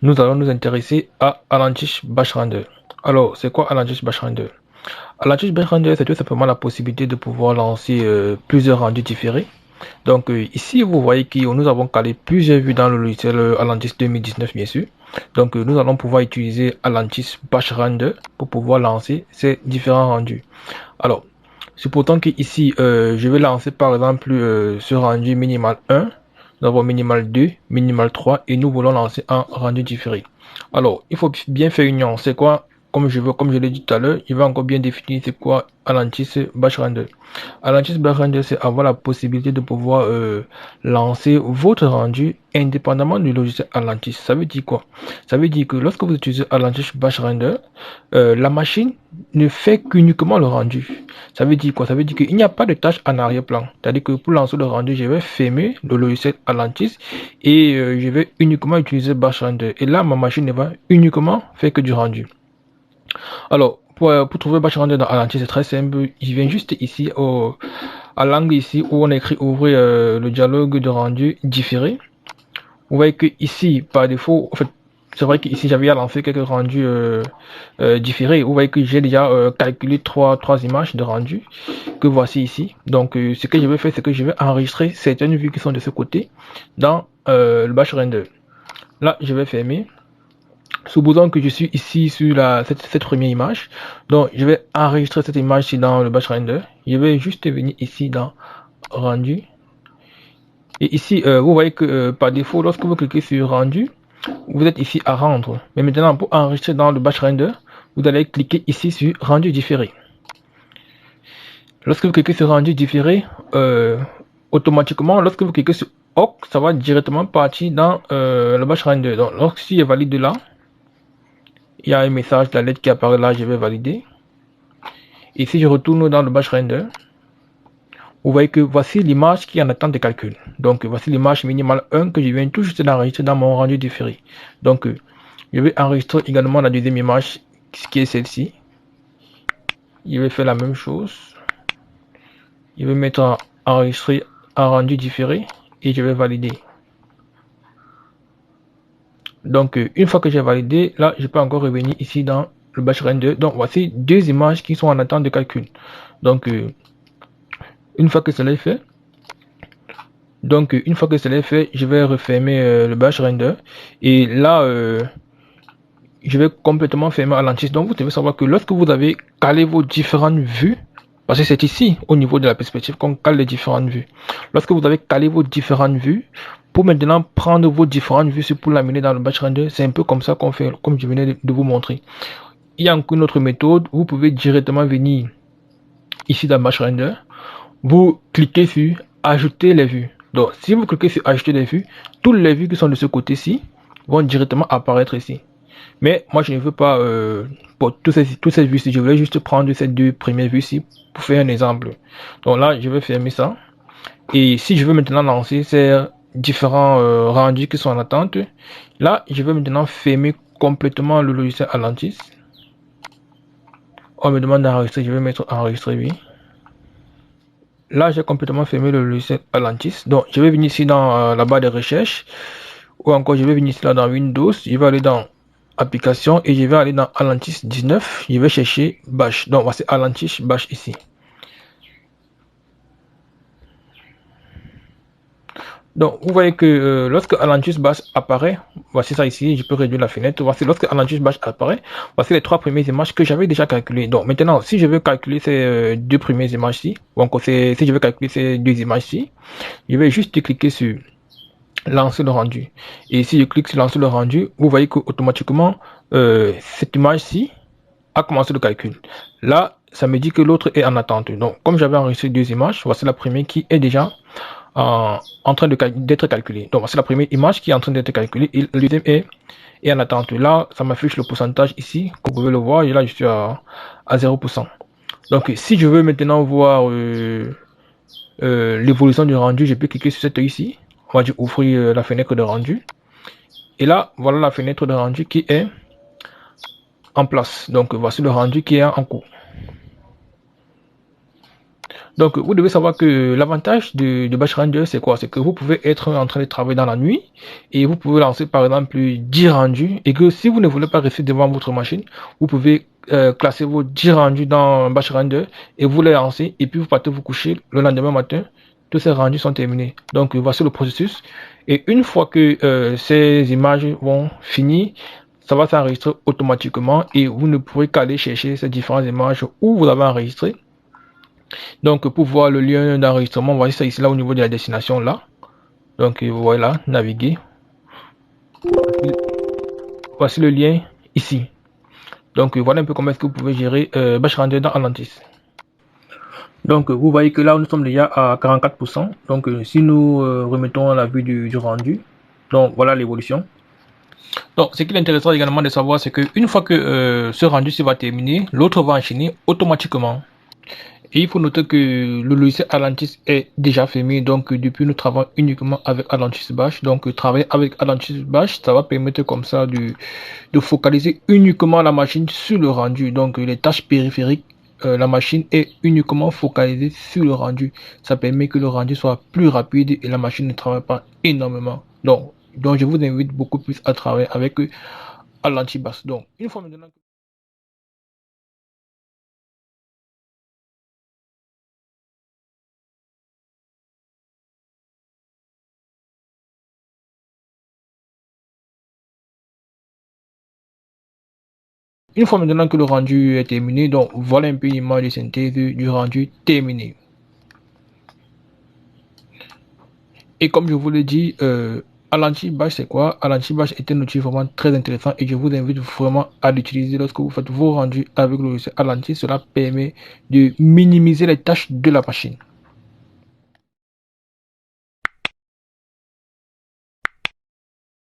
Nous allons nous intéresser à Alantish Batch Render. Alors, c'est quoi Alantish Batch Render? Alantish Batch Render, c'est tout simplement la possibilité de pouvoir lancer plusieurs rendus différés. Donc ici, vous voyez que nous avons calé plusieurs vues dans le logiciel Atlantis 2019, bien sûr. Donc nous allons pouvoir utiliser Atlantis Batch Render pour pouvoir lancer ces différents rendus. Alors, supposons que ici, je vais lancer par exemple ce rendu minimal 1, nous avons minimal 2, minimal 3 et nous voulons lancer un rendu différé. Alors, il faut bien faire une nuance. C'est quoi? Comme je l'ai dit tout à l'heure, il va encore bien définir c'est quoi Atlantis Batch Render. Atlantis Batch Render, c'est avoir la possibilité de pouvoir lancer votre rendu indépendamment du logiciel Atlantis. Ça veut dire quoi? Ça veut dire que lorsque vous utilisez Atlantis Batch Render, la machine ne fait qu'uniquement le rendu. Ça veut dire quoi? Ça veut dire qu'il n'y a pas de tâche en arrière-plan. C'est-à-dire que pour lancer le rendu, je vais fermer le logiciel Atlantis et je vais uniquement utiliser Batch Render. Et là, ma machine ne va uniquement faire que du rendu. Alors, pour trouver Batch Render dans Atlantis, c'est très simple. Je viens juste ici à l'angle ici où on écrit ouvrir le dialogue de rendu différé. Vous voyez que ici, par défaut, en fait, c'est vrai que ici j'avais à lancer quelques rendus différés. Vous voyez que j'ai déjà calculé trois images de rendu que voici ici. Donc ce que je vais faire, c'est que je vais enregistrer certaines vues qui sont de ce côté dans le batch render. Là, je vais fermer. Supposons que je suis ici sur cette première image. Donc je vais enregistrer cette image-ci dans le batch render. Je vais juste venir ici dans rendu. Et ici, vous voyez que par défaut, lorsque vous cliquez sur rendu, vous êtes ici à rendre. Mais maintenant, pour enregistrer dans le batch render, vous allez cliquer ici sur rendu différé. Lorsque vous cliquez sur rendu différé, automatiquement, lorsque vous cliquez sur OK, ça va directement partir dans le batch render. Donc, lorsque je valide là, il y a un message, la lettre qui apparaît là, je vais valider. Et si je retourne dans le batch render, vous voyez que voici l'image qui est en attente de calcul. Donc, voici l'image minimale 1 que je viens tout juste d'enregistrer dans mon rendu différé. Donc, je vais enregistrer également la deuxième image, qui est celle-ci. Je vais faire la même chose. Je vais mettre en enregistrer un rendu différé et je vais valider. Donc, une fois que j'ai validé, là, je peux encore revenir ici dans le batch render. Donc, voici deux images qui sont en attente de calcul. Donc, une fois que cela est fait, je vais refermer le batch render. Et là, je vais complètement fermer Atlantis. Donc, vous devez savoir que lorsque vous avez calé vos différentes vues, parce que c'est ici, au niveau de la perspective, qu'on cale les différentes vues. Lorsque vous avez calé vos différentes vues, pour maintenant prendre vos différentes vues pour l'amener dans le batch render, c'est un peu comme ça qu'on fait, comme je venais de vous montrer. Il y a encore une autre méthode, vous pouvez directement venir ici dans le batch render, vous cliquez sur ajouter les vues. Donc, si vous cliquez sur ajouter les vues, toutes les vues qui sont de ce côté-ci vont directement apparaître ici. Mais moi, je ne veux pas pour toutes ces vues-ci. Je voulais juste prendre ces deux premières vues-ci pour faire un exemple. Donc là, je vais fermer ça. Et si je veux maintenant lancer ces différents rendus qui sont en attente, là, je vais maintenant fermer complètement le logiciel Atlantis. On me demande d'enregistrer, je vais mettre enregistrer, oui. Là, j'ai complètement fermé le logiciel Atlantis. Donc, je vais venir ici dans la barre de recherche. Ou encore, je vais venir ici là dans Windows. Je vais aller dans application et je vais aller dans Atlantis 19. Je vais chercher Bash. Donc, voici Atlantis Bash ici. Donc, vous voyez que lorsque Atlantis Bash apparaît, voici ça ici, je peux réduire la fenêtre. Voici lorsque Atlantis Bash apparaît, voici les trois premières images que j'avais déjà calculées. Donc, maintenant, si je veux calculer ces deux premières images-ci, ou encore si je veux calculer ces deux images-ci, je vais juste cliquer sur lancer le rendu. Et si je clique sur lancer le rendu, vous voyez que automatiquement cette image-ci a commencé le calcul. Là, ça me dit que l'autre est en attente. Donc, comme j'avais enregistré deux images, voici la première qui est déjà en train d'être calculée. Donc, voici la première image qui est en train d'être calculée et le deuxième est en attente. Là, ça m'affiche le pourcentage ici, comme vous pouvez le voir, et là, je suis à 0%. Donc, si je veux maintenant voir l'évolution du rendu, je peux cliquer sur cette ici. On va dire ouvrir la fenêtre de rendu. Et là, voilà la fenêtre de rendu qui est en place. Donc, voici le rendu qui est en cours. Donc, vous devez savoir que l'avantage de Batch Render, c'est quoi? C'est que vous pouvez être en train de travailler dans la nuit et vous pouvez lancer par exemple 10 rendus et que si vous ne voulez pas rester devant votre machine, vous pouvez classer vos 10 rendus dans Batch Render et vous les lancer et puis vous partez vous coucher le lendemain matin. Tous ces rendus sont terminés. Donc, voici le processus. Et une fois que ces images vont finir, ça va s'enregistrer automatiquement et vous ne pourrez qu'aller chercher ces différentes images où vous avez enregistré. Donc, pour voir le lien d'enregistrement, voici ça ici là au niveau de la destination là. Donc, voilà, naviguer. Voici le lien ici. Donc, voilà un peu comment est-ce que vous pouvez gérer Batch Render dans Atlantis. Donc, vous voyez que là, nous sommes déjà à 44%. Donc, si nous remettons la vue du rendu, donc voilà l'évolution. Donc, ce qui est intéressant également de savoir, c'est qu'une fois que ce rendu va terminer, l'autre va enchaîner automatiquement. Et il faut noter que le logiciel Atlantis est déjà fermé, donc depuis nous travaillons uniquement avec Atlantis Bash. Donc travailler avec Atlantis Bash, ça va permettre comme ça de focaliser uniquement la machine sur le rendu. Donc les tâches périphériques, la machine est uniquement focalisée sur le rendu. Ça permet que le rendu soit plus rapide et la machine ne travaille pas énormément. Donc je vous invite beaucoup plus à travailler avec Atlantis Bash. Donc une fois maintenant que le rendu est terminé, donc voilà un peu l'image de synthèse du rendu terminé. Et comme je vous l'ai dit, Atlantis Bash c'est quoi? Atlantis Bash est un outil vraiment très intéressant et je vous invite vraiment à l'utiliser lorsque vous faites vos rendus avec le logiciel Atlantis. Cela permet de minimiser les tâches de la machine.